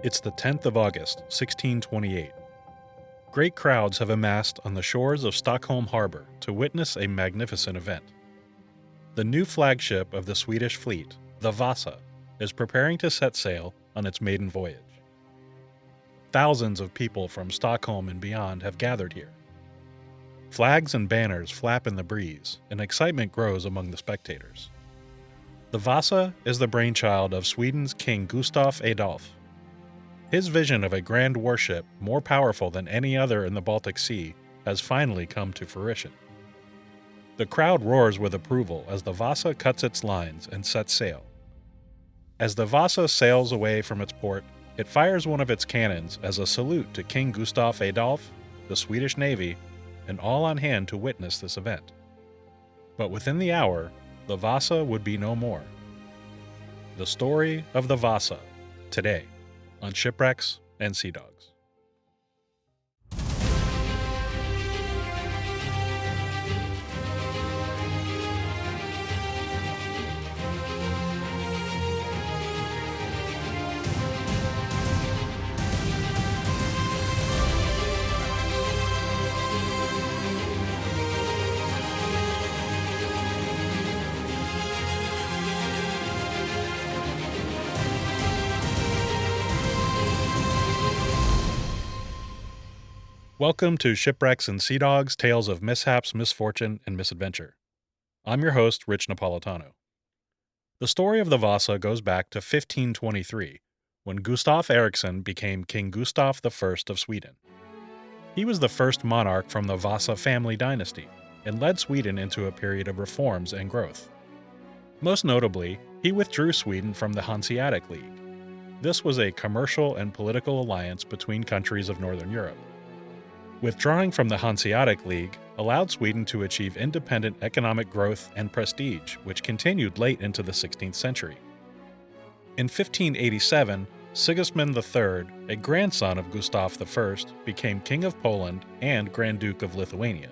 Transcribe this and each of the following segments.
It's the 10th of August, 1628. Great crowds have amassed on the shores of Stockholm harbor to witness a magnificent event. The new flagship of the Swedish fleet, the Vasa, is preparing to set sail on its maiden voyage. Thousands of people from Stockholm and beyond have gathered here. Flags and banners flap in the breeze, and excitement grows among the spectators. The Vasa is the brainchild of Sweden's King Gustav Adolph. His vision of a grand warship more powerful than any other in the Baltic Sea has finally come to fruition. The crowd roars with approval as the Vasa cuts its lines and sets sail. As the Vasa sails away from its port, it fires one of its cannons as a salute to King Gustav Adolph, the Swedish Navy, and all on hand to witness this event. But within the hour, the Vasa would be no more. The story of the Vasa, today, on Shipwrecks and Sea Dogs. Welcome to Shipwrecks and Sea Dogs, Tales of Mishaps, Misfortune, and Misadventure. I'm your host, Rich Napolitano. The story of the Vasa goes back to 1523, when Gustaf Eriksson became King Gustav I of Sweden. He was the first monarch from the Vasa family dynasty, and led Sweden into a period of reforms and growth. Most notably, he withdrew Sweden from the Hanseatic League. This was a commercial and political alliance between countries of Northern Europe. Withdrawing from the Hanseatic League allowed Sweden to achieve independent economic growth and prestige, which continued late into the 16th century. In 1587, Sigismund III, a grandson of Gustav I, became King of Poland and Grand Duke of Lithuania.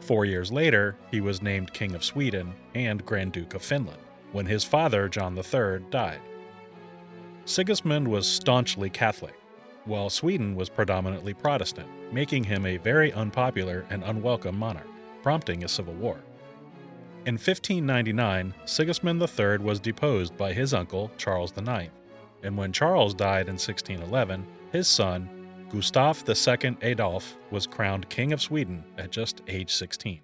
4 years later, he was named King of Sweden and Grand Duke of Finland, when his father, John III, died. Sigismund was staunchly Catholic, while Sweden was predominantly Protestant, making him a very unpopular and unwelcome monarch, prompting a civil war. In 1599, Sigismund III was deposed by his uncle, Charles IX, and when Charles died in 1611, his son, Gustav II Adolph, was crowned King of Sweden at just age 16.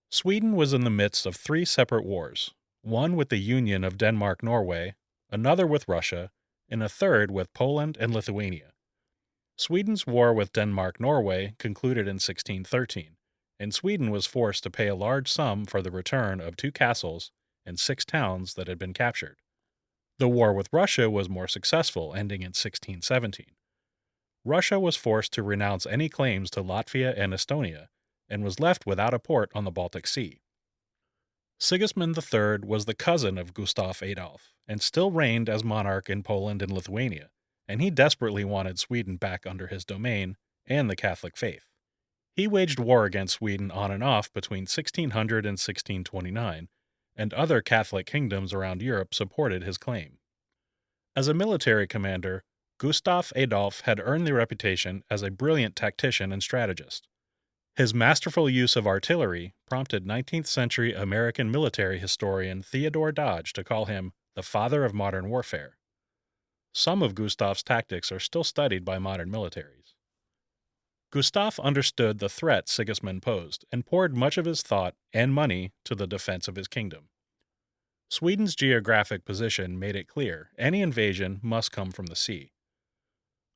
Sweden was in the midst of 3 separate wars, one with the Union of Denmark-Norway, another with Russia, and a third with Poland and Lithuania. Sweden's war with Denmark-Norway concluded in 1613, and Sweden was forced to pay a large sum for the return of 2 castles and 6 towns that had been captured. The war with Russia was more successful, ending in 1617. Russia was forced to renounce any claims to Latvia and Estonia, and was left without a port on the Baltic Sea. Sigismund III was the cousin of Gustav Adolph, and still reigned as monarch in Poland and Lithuania, and he desperately wanted Sweden back under his domain and the Catholic faith. He waged war against Sweden on and off between 1600 and 1629, and other Catholic kingdoms around Europe supported his claim. As a military commander, Gustav Adolph had earned the reputation as a brilliant tactician and strategist. His masterful use of artillery prompted 19th century American military historian Theodore Dodge to call him the father of modern warfare. Some of Gustav's tactics are still studied by modern militaries. Gustav understood the threat Sigismund posed and poured much of his thought and money to the defense of his kingdom. Sweden's geographic position made it clear any invasion must come from the sea.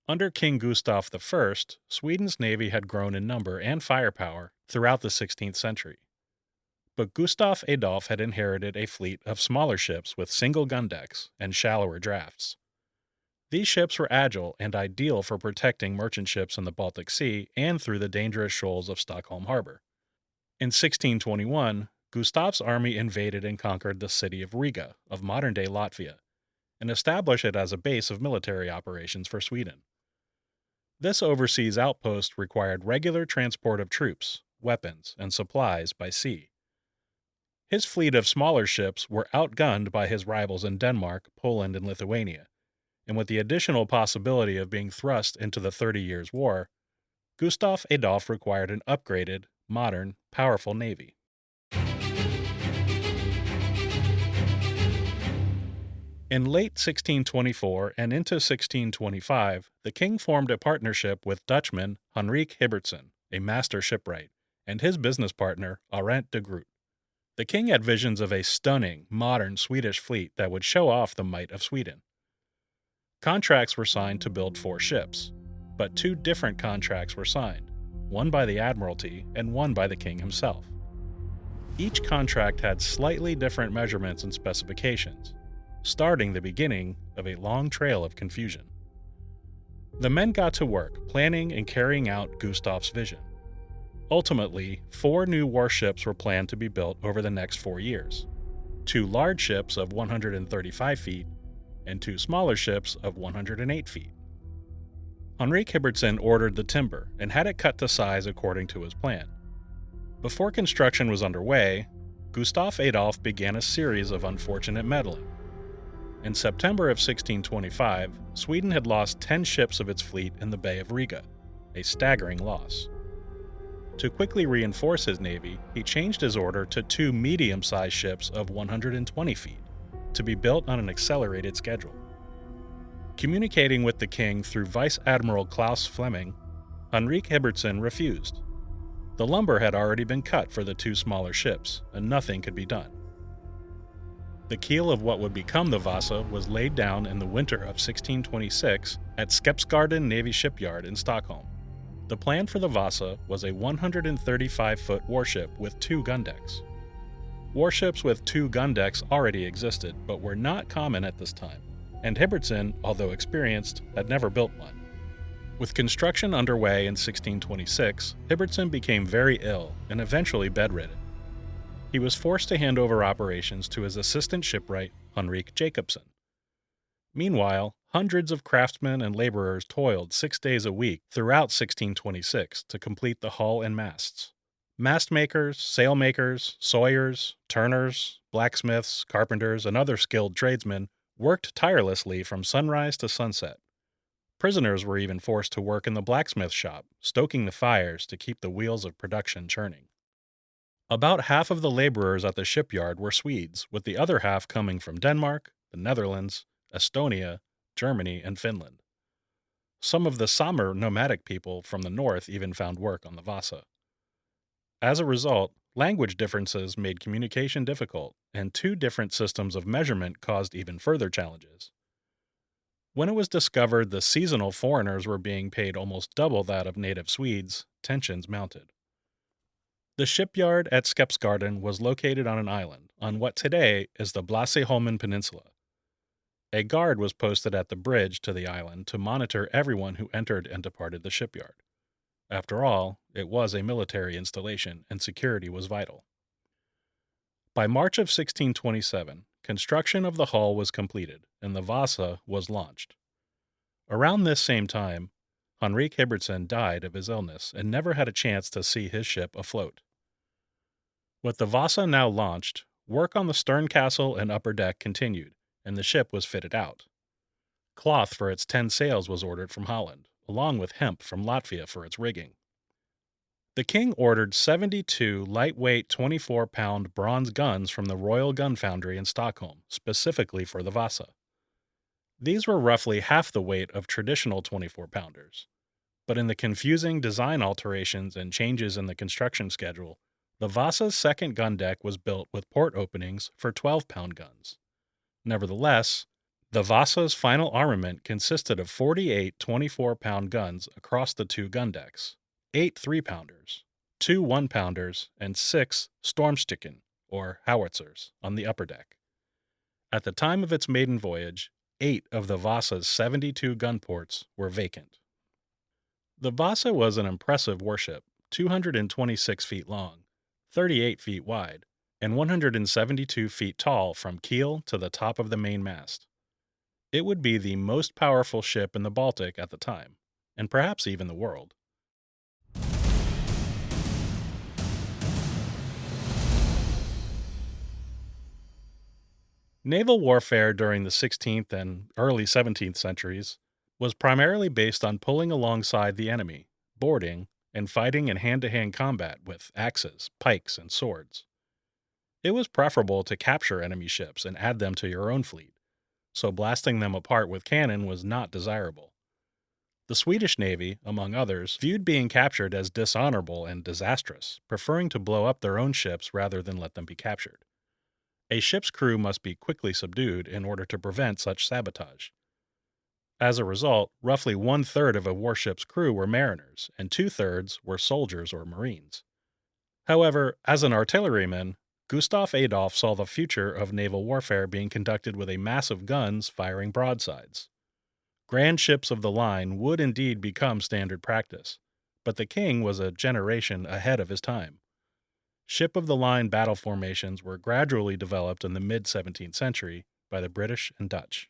Under King Gustav I, Sweden's navy had grown in number and firepower throughout the 16th century. But Gustav Adolph had inherited a fleet of smaller ships with single gun decks and shallower drafts. These ships were agile and ideal for protecting merchant ships in the Baltic Sea and through the dangerous shoals of Stockholm harbor. In 1621, Gustav's army invaded and conquered the city of Riga of modern-day Latvia, and established it as a base of military operations for Sweden. This overseas outpost required regular transport of troops, weapons, and supplies by sea. His fleet of smaller ships were outgunned by his rivals in Denmark, Poland, and Lithuania, and with the additional possibility of being thrust into the 30 Years' War, Gustav Adolph required an upgraded, modern, powerful navy. In late 1624 and into 1625, the king formed a partnership with Dutchman Henrik Hybertsson, a master shipwright, and his business partner Arent de Groot. The king had visions of a stunning, modern Swedish fleet that would show off the might of Sweden. Contracts were signed to build 4 ships, but 2 different contracts were signed, one by the Admiralty and one by the king himself. Each contract had slightly different measurements and specifications, starting the beginning of a long trail of confusion. The men got to work planning and carrying out Gustav's vision. Ultimately, 4 new warships were planned to be built over the next 4 years. 2 large ships of 135 feet and 2 smaller ships of 108 feet. Henrik Hybertsson ordered the timber and had it cut to size according to his plan. Before construction was underway, Gustav Adolph began a series of unfortunate meddling. In September of 1625, Sweden had lost 10 ships of its fleet in the Bay of Riga, a staggering loss. To quickly reinforce his navy, he changed his order to 2 medium-sized ships of 120 feet, to be built on an accelerated schedule. Communicating with the king through Vice Admiral Claus Fleming, Henrik Hybertsson refused. The lumber had already been cut for the 2 smaller ships, and nothing could be done. The keel of what would become the Vasa was laid down in the winter of 1626 at Skeppsgarden Navy Shipyard in Stockholm. The plan for the Vasa was a 135-foot warship with 2 gun decks. Warships with 2 gun decks already existed, but were not common at this time, and Hybertsson, although experienced, had never built one. With construction underway in 1626, Hybertsson became very ill and eventually bedridden. He was forced to hand over operations to his assistant shipwright, Henrik Jacobsen. Meanwhile, hundreds of craftsmen and laborers toiled 6 days a week throughout 1626 to complete the hull and masts. Mast makers, sail makers, sawyers, turners, blacksmiths, carpenters, and other skilled tradesmen worked tirelessly from sunrise to sunset. Prisoners were even forced to work in the blacksmith shop, stoking the fires to keep the wheels of production churning. About half of the laborers at the shipyard were Swedes, with the other half coming from Denmark, the Netherlands, Estonia, Germany, and Finland. Some of the Samer nomadic people from the north even found work on the Vasa. As a result, language differences made communication difficult, and 2 different systems of measurement caused even further challenges. When it was discovered the seasonal foreigners were being paid almost double that of native Swedes, tensions mounted. The shipyard at Skeppsgarden was located on an island on what today is the Blasieholmen Peninsula. A guard was posted at the bridge to the island to monitor everyone who entered and departed the shipyard. After all, it was a military installation and security was vital. By March of 1627, construction of the hull was completed and the Vasa was launched. Around this same time, Henrik Hybertsson died of his illness and never had a chance to see his ship afloat. With the Vasa now launched, work on the stern castle and upper deck continued, and the ship was fitted out. Cloth for its 10 sails was ordered from Holland, along with hemp from Latvia for its rigging. The king ordered 72 lightweight 24-pound bronze guns from the Royal Gun Foundry in Stockholm, specifically for the Vasa. These were roughly half the weight of traditional 24-pounders. But in the confusing design alterations and changes in the construction schedule, the Vasa's second gun deck was built with port openings for 12-pound guns. Nevertheless, the Vasa's final armament consisted of 48 24-pound guns across the 2 gun decks, 8 3-pounders, 2 1-pounders, and 6 Stormstycken, or howitzers, on the upper deck. At the time of its maiden voyage, 8 of the Vasa's 72 gun ports were vacant. The Vasa was an impressive warship, 226 feet long, 38 feet wide, and 172 feet tall from keel to the top of the main mast. It would be the most powerful ship in the Baltic at the time, and perhaps even the world. Naval warfare during the 16th and early 17th centuries was primarily based on pulling alongside the enemy, boarding, and fighting in hand-to-hand combat with axes, pikes, and swords. It was preferable to capture enemy ships and add them to your own fleet, so blasting them apart with cannon was not desirable. The Swedish Navy, among others, viewed being captured as dishonorable and disastrous, preferring to blow up their own ships rather than let them be captured. A ship's crew must be quickly subdued in order to prevent such sabotage. As a result, roughly one-third of a warship's crew were mariners, and two-thirds were soldiers or marines. However, as an artilleryman, Gustav Adolph saw the future of naval warfare being conducted with a mass of guns firing broadsides. Grand ships of the line would indeed become standard practice, but the king was a generation ahead of his time. Ship-of-the-line battle formations were gradually developed in the mid-17th century by the British and Dutch.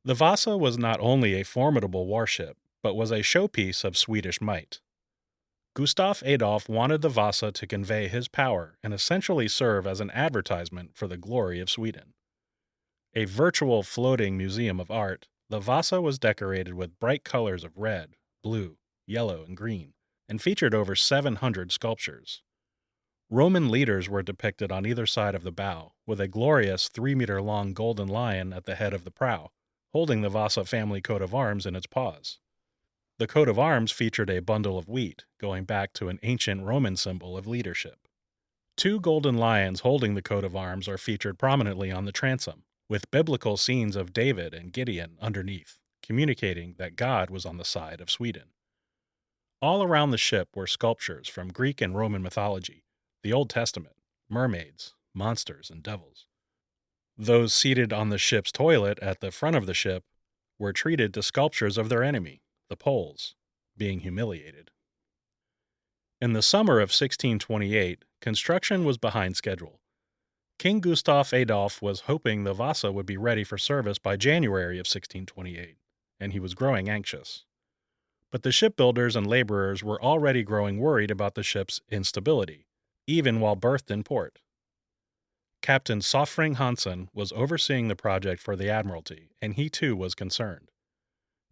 The Vasa was not only a formidable warship, but was a showpiece of Swedish might. Gustav Adolph wanted the Vasa to convey his power and essentially serve as an advertisement for the glory of Sweden. A virtual floating museum of art, the Vasa was decorated with bright colors of red, blue, yellow, and green, and featured over 700 sculptures. Roman leaders were depicted on either side of the bow, with a glorious 3-meter-long golden lion at the head of the prow, holding the Vasa family coat of arms in its paws. The coat of arms featured a bundle of wheat, going back to an ancient Roman symbol of leadership. Two golden lions holding the coat of arms are featured prominently on the transom, with biblical scenes of David and Gideon underneath, communicating that God was on the side of Sweden. All around the ship were sculptures from Greek and Roman mythology, the Old Testament, mermaids, monsters, and devils. Those seated on the ship's toilet at the front of the ship were treated to sculptures of their enemy, the Poles, being humiliated. In the summer of 1628, construction was behind schedule. King Gustav Adolph was hoping the Vasa would be ready for service by January of 1628, and he was growing anxious. But the shipbuilders and laborers were already growing worried about the ship's instability, even while berthed in port. Captain Sofring Hansen was overseeing the project for the Admiralty, and he too was concerned.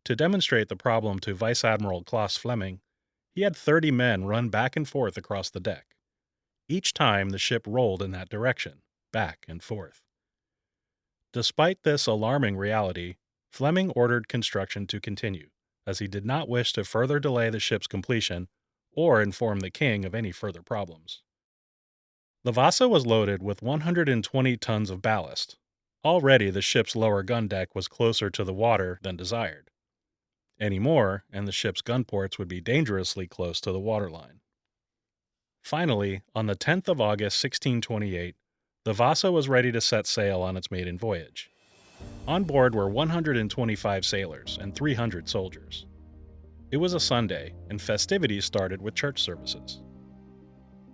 To demonstrate the problem to Vice Admiral Claes Fleming, he had 30 men run back and forth across the deck. Each time the ship rolled in that direction, back and forth. Despite this alarming reality, Fleming ordered construction to continue, as he did not wish to further delay the ship's completion or inform the king of any further problems. The Vasa was loaded with 120 tons of ballast. Already the ship's lower gun deck was closer to the water than desired. Any more, and the ship's gun ports would be dangerously close to the waterline. Finally, on the 10th of August 1628, the Vasa was ready to set sail on its maiden voyage. On board were 125 sailors and 300 soldiers. It was a Sunday, and festivities started with church services.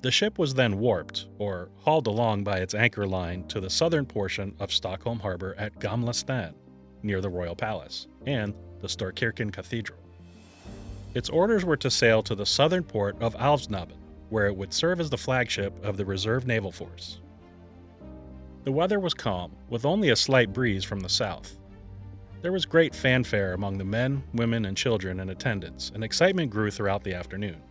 The ship was then warped, or hauled along by its anchor line, to the southern portion of Stockholm harbor at Gamla Stan, near the royal palace, and the Storkirken Cathedral. Its orders were to sail to the southern port of Alvsnaben, where it would serve as the flagship of the reserve naval force. The weather was calm, with only a slight breeze from the south. There was great fanfare among the men, women, and children in attendance, and excitement grew throughout the afternoon.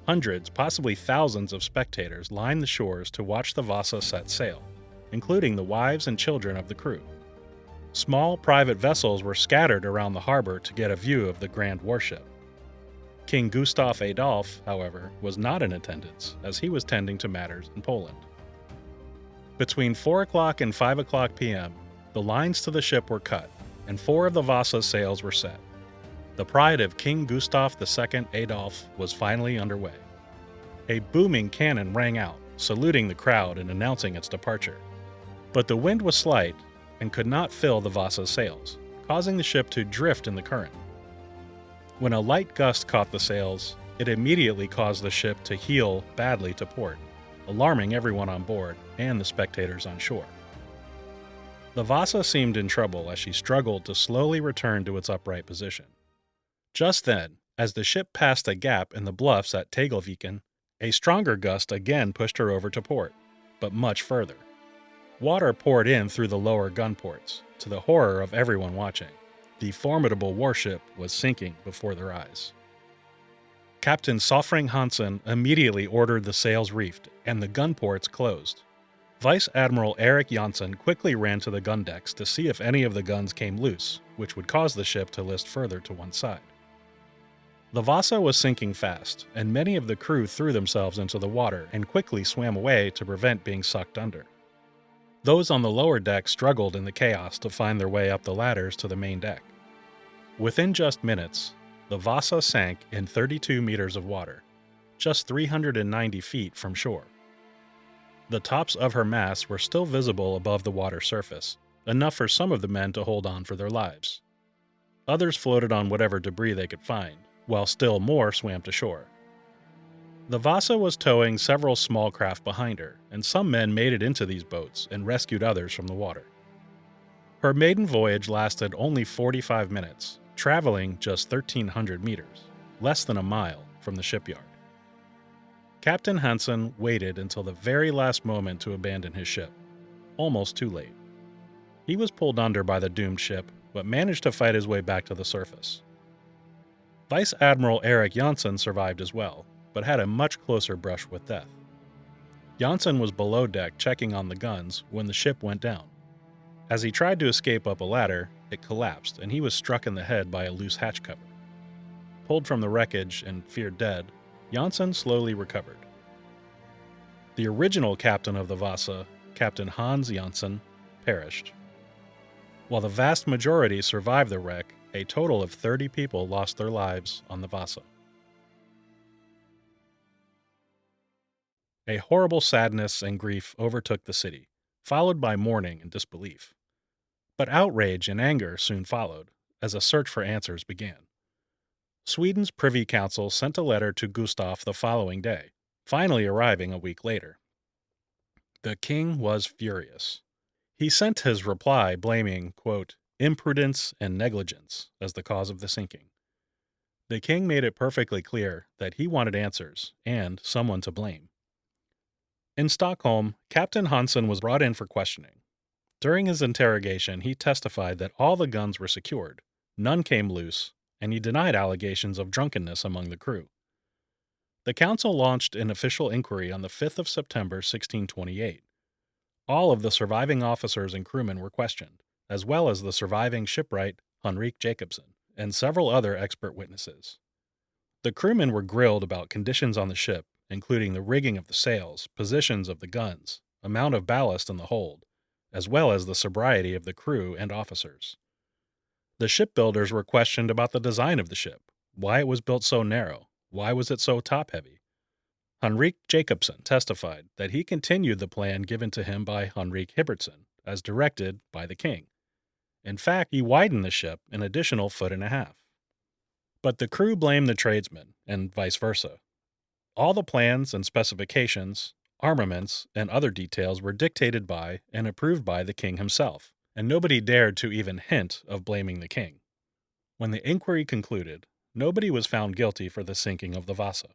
Hundreds, possibly thousands of spectators lined the shores to watch the Vasa set sail, including the wives and children of the crew. Small private vessels were scattered around the harbor to get a view of the grand warship. King Gustav Adolph, however, was not in attendance, as he was tending to matters in Poland. Between 4 o'clock and 5 o'clock p.m., the lines to the ship were cut, and 4 of the Vasa's sails were set. The pride of King Gustav II Adolph was finally underway. A booming cannon rang out, saluting the crowd and announcing its departure. But the wind was slight and could not fill the Vasa's sails, causing the ship to drift in the current. When a light gust caught the sails, it immediately caused the ship to heel badly to port, alarming everyone on board and the spectators on shore. The Vasa seemed in trouble as she struggled to slowly return to its upright position. Just then, as the ship passed a gap in the bluffs at Tegelviken, a stronger gust again pushed her over to port, but much further. Water poured in through the lower gun ports, to the horror of everyone watching. The formidable warship was sinking before their eyes. Captain Sofring Hansen immediately ordered the sails reefed and the gun ports closed. Vice Admiral Erik Janssen quickly ran to the gun decks to see if any of the guns came loose, which would cause the ship to list further to one side. The Vasa was sinking fast, and many of the crew threw themselves into the water and quickly swam away to prevent being sucked under. Those on the lower deck struggled in the chaos to find their way up the ladders to the main deck. Within just minutes, the Vasa sank in 32 meters of water, just 390 feet from shore. The tops of her masts were still visible above the water surface, enough for some of the men to hold on for their lives. Others floated on whatever debris they could find, while still more swam to shore. The Vasa was towing several small craft behind her, and some men made it into these boats and rescued others from the water. Her maiden voyage lasted only 45 minutes, traveling just 1,300 meters, less than a mile from the shipyard. Captain Hansen waited until the very last moment to abandon his ship, almost too late. He was pulled under by the doomed ship, but managed to fight his way back to the surface. Vice Admiral Erik Janssen survived as well, but had a much closer brush with death. Janssen was below deck checking on the guns when the ship went down. As he tried to escape up a ladder, it collapsed and he was struck in the head by a loose hatch cover. Pulled from the wreckage and feared dead, Janssen slowly recovered. The original captain of the Vasa, Captain Hans Janssen, perished. While the vast majority survived the wreck, a total of 30 people lost their lives on the Vasa. A horrible sadness and grief overtook the city, followed by mourning and disbelief. But outrage and anger soon followed, as a search for answers began. Sweden's Privy Council sent a letter to Gustav the following day, finally arriving a week later. The king was furious. He sent his reply blaming, quote, imprudence and negligence as the cause of the sinking. The king made it perfectly clear that he wanted answers and someone to blame. In Stockholm, Captain Hansen was brought in for questioning. During his interrogation, he testified that all the guns were secured, none came loose, and he denied allegations of drunkenness among the crew. The council launched an official inquiry on the 5th of September 1628. All of the surviving officers and crewmen were questioned, as well as the surviving shipwright Henrik Hybertsson and several other expert witnesses. The crewmen were grilled about conditions on the ship, including the rigging of the sails, positions of the guns, amount of ballast in the hold, as well as the sobriety of the crew and officers. The shipbuilders were questioned about the design of the ship, why it was built so narrow, why was it so top-heavy. Henrik Hybertsson testified that he continued the plan given to him by Henrik Hybertsson, as directed by the king. In fact, he widened the ship an additional 1.5 feet. But the crew blamed the tradesmen, and vice versa. All the plans and specifications, armaments, and other details were dictated by and approved by the king himself, and nobody dared to even hint of blaming the king. When the inquiry concluded, nobody was found guilty for the sinking of the Vasa.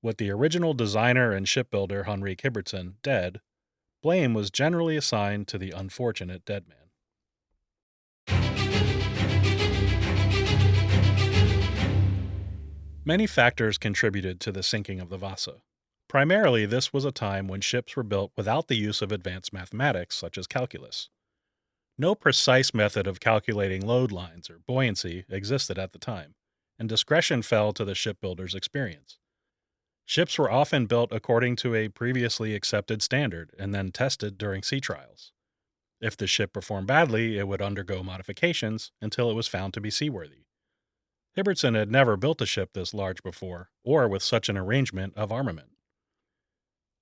With the original designer and shipbuilder Henrik Hybertsson dead, blame was generally assigned to the unfortunate dead man. Many factors contributed to the sinking of the Vasa. Primarily, this was a time when ships were built without the use of advanced mathematics such as calculus. No precise method of calculating load lines or buoyancy existed at the time, and discretion fell to the shipbuilder's experience. Ships were often built according to a previously accepted standard and then tested during sea trials. If the ship performed badly, it would undergo modifications until it was found to be seaworthy. Hybertsson had never built a ship this large before, or with such an arrangement of armament.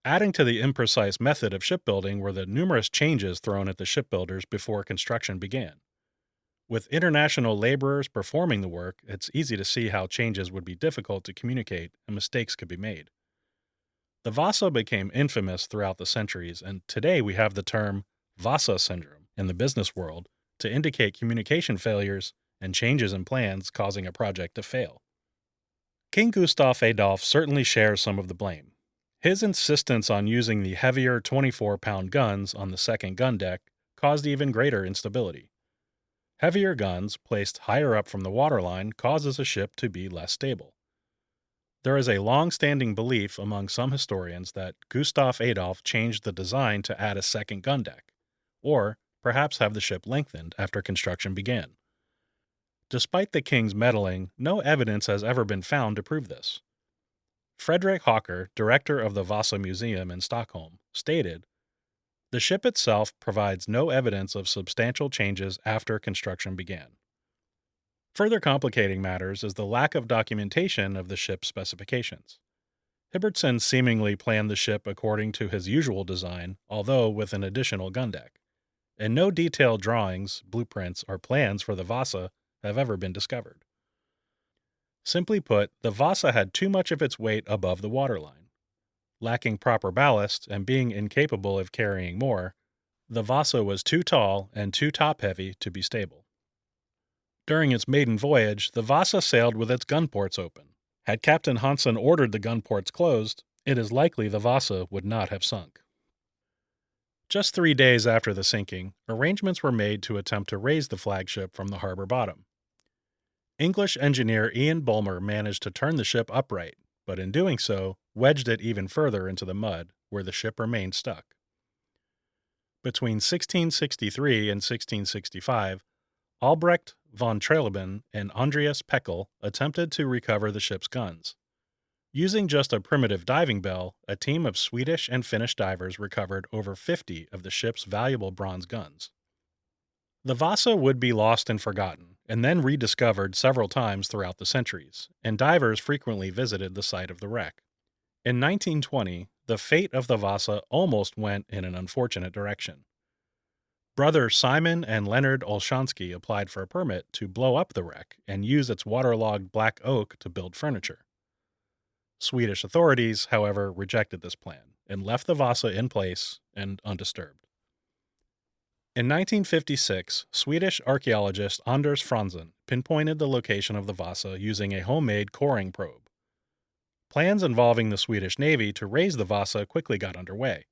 Adding to the imprecise method of shipbuilding were the numerous changes thrown at the shipbuilders before construction began. With international laborers performing the work, it's easy to see how changes would be difficult to communicate and mistakes could be made. The Vasa became infamous throughout the centuries, and today we have the term Vasa syndrome in the business world to indicate communication failures and changes in plans causing a project to fail. King Gustav Adolph certainly shares some of the blame. His insistence on using the heavier 24-pound guns on the second gun deck caused even greater instability. Heavier guns placed higher up from the waterline causes a ship to be less stable. There is a long-standing belief among some historians that Gustav Adolph changed the design to add a second gun deck, or perhaps have the ship lengthened after construction began. Despite the king's meddling, no evidence has ever been found to prove this. Frederick Hawker, director of the Vasa Museum in Stockholm, stated, "The ship itself provides no evidence of substantial changes after construction began." Further complicating matters is the lack of documentation of the ship's specifications. Hybertsson seemingly planned the ship according to his usual design, although with an additional gun deck, and no detailed drawings, blueprints, or plans for the Vasa have ever been discovered. Simply put, the Vasa had too much of its weight above the waterline. Lacking proper ballast and being incapable of carrying more, the Vasa was too tall and too top-heavy to be stable. During its maiden voyage, the Vasa sailed with its gun ports open. Had Captain Hansen ordered the gun ports closed, it is likely the Vasa would not have sunk. Just 3 days after the sinking, arrangements were made to attempt to raise the flagship from the harbor bottom. English engineer Ian Bulmer managed to turn the ship upright, but in doing so, wedged it even further into the mud, where the ship remained stuck. Between 1663 and 1665, Albrecht von Treleben and Andreas Peckel attempted to recover the ship's guns. Using just a primitive diving bell, a team of Swedish and Finnish divers recovered over 50 of the ship's valuable bronze guns. The Vasa would be lost and forgotten, and then rediscovered several times throughout the centuries, and divers frequently visited the site of the wreck. In 1920, the fate of the Vasa almost went in an unfortunate direction. Brothers Simon and Leonard Olshansky applied for a permit to blow up the wreck and use its waterlogged black oak to build furniture. Swedish authorities, however, rejected this plan and left the Vasa in place and undisturbed. In 1956, Swedish archaeologist Anders Franzen pinpointed the location of the Vasa using a homemade coring probe. Plans involving the Swedish Navy to raise the Vasa quickly got underway.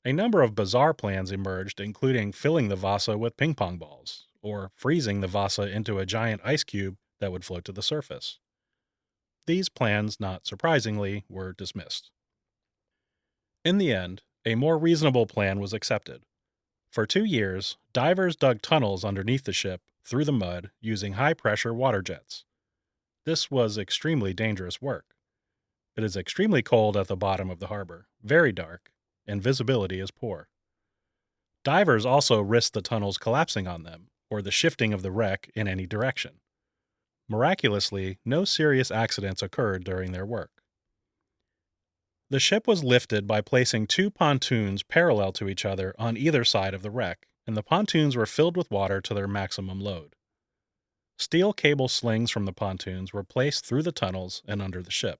A number of bizarre plans emerged, including filling the Vasa with ping-pong balls, or freezing the Vasa into a giant ice cube that would float to the surface. These plans, not surprisingly, were dismissed. In the end, a more reasonable plan was accepted. For 2 years, divers dug tunnels underneath the ship through the mud using high-pressure water jets. This was extremely dangerous work. It is extremely cold at the bottom of the harbor, very dark, and visibility is poor. Divers also risked the tunnels collapsing on them, or the shifting of the wreck in any direction. Miraculously, no serious accidents occurred during their work. The ship was lifted by placing 2 pontoons parallel to each other on either side of the wreck, and the pontoons were filled with water to their maximum load. Steel cable slings from the pontoons were placed through the tunnels and under the ship.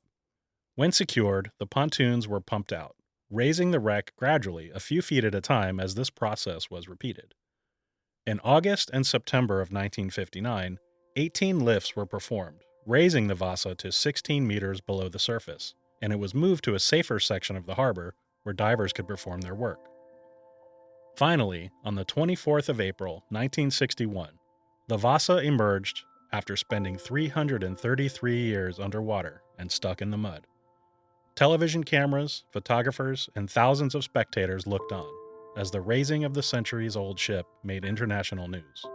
When secured, the pontoons were pumped out, raising the wreck gradually a few feet at a time as this process was repeated. In August and September of 1959, 18 lifts were performed, raising the Vasa to 16 meters below the surface, and it was moved to a safer section of the harbor where divers could perform their work. Finally, on the 24th of April, 1961, the Vasa emerged after spending 333 years underwater and stuck in the mud. Television cameras, photographers, and thousands of spectators looked on as the raising of the centuries-old ship made international news.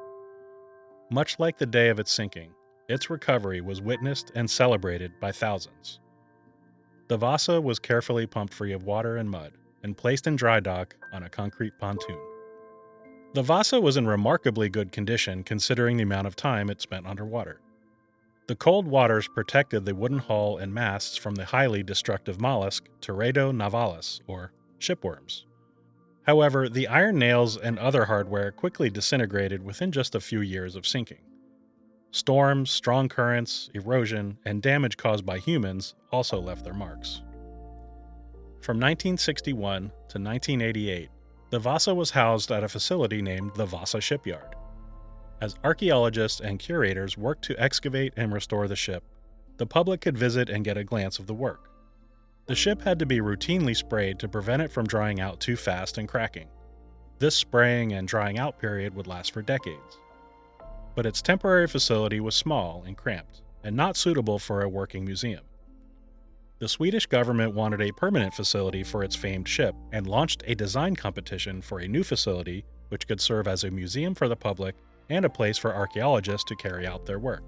Much like the day of its sinking, its recovery was witnessed and celebrated by thousands. The Vasa was carefully pumped free of water and mud and placed in dry dock on a concrete pontoon. The Vasa was in remarkably good condition considering the amount of time it spent underwater. The cold waters protected the wooden hull and masts from the highly destructive mollusk Teredo navalis, or shipworms. However, the iron nails and other hardware quickly disintegrated within just a few years of sinking. Storms, strong currents, erosion, and damage caused by humans also left their marks. From 1961 to 1988, the Vasa was housed at a facility named the Vasa Shipyard. As archaeologists and curators worked to excavate and restore the ship, the public could visit and get a glance of the work. The ship had to be routinely sprayed to prevent it from drying out too fast and cracking. This spraying and drying out period would last for decades. But its temporary facility was small and cramped, and not suitable for a working museum. The Swedish government wanted a permanent facility for its famed ship and launched a design competition for a new facility which could serve as a museum for the public and a place for archaeologists to carry out their work.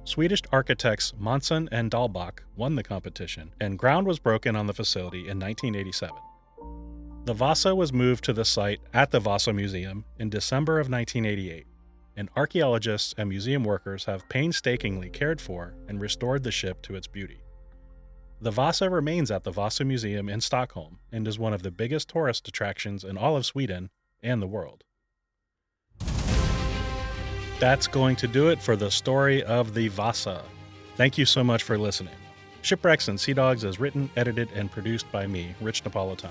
Swedish architects Månsson and Dahlbach won the competition, and ground was broken on the facility in 1987. The Vasa was moved to the site at the Vasa Museum in December of 1988, and archaeologists and museum workers have painstakingly cared for and restored the ship to its beauty. The Vasa remains at the Vasa Museum in Stockholm and is one of the biggest tourist attractions in all of Sweden and the world. That's going to do it for the story of the Vasa. Thank you so much for listening. Shipwrecks and Sea Dogs is written, edited, and produced by me, Rich Napolitano.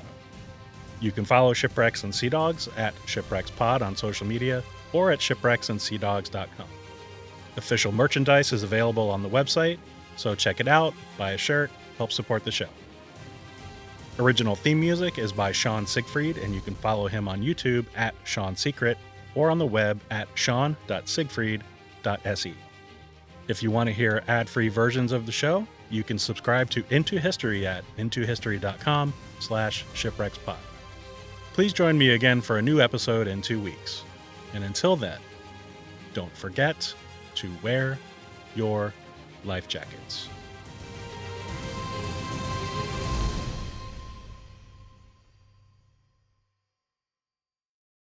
You can follow Shipwrecks and Sea Dogs at ShipwrecksPod on social media or at shipwrecksandseadogs.com. Official merchandise is available on the website, so check it out, buy a shirt, help support the show. Original theme music is by Sean Siegfried, and you can follow him on YouTube at Sean Secret or on the web at sean.siegfried.se. If you want to hear ad-free versions of the show, you can subscribe to Into History at intohistory.com/shipwreckspod. Please join me again for a new episode in 2 weeks. And until then, don't forget to wear your life jackets.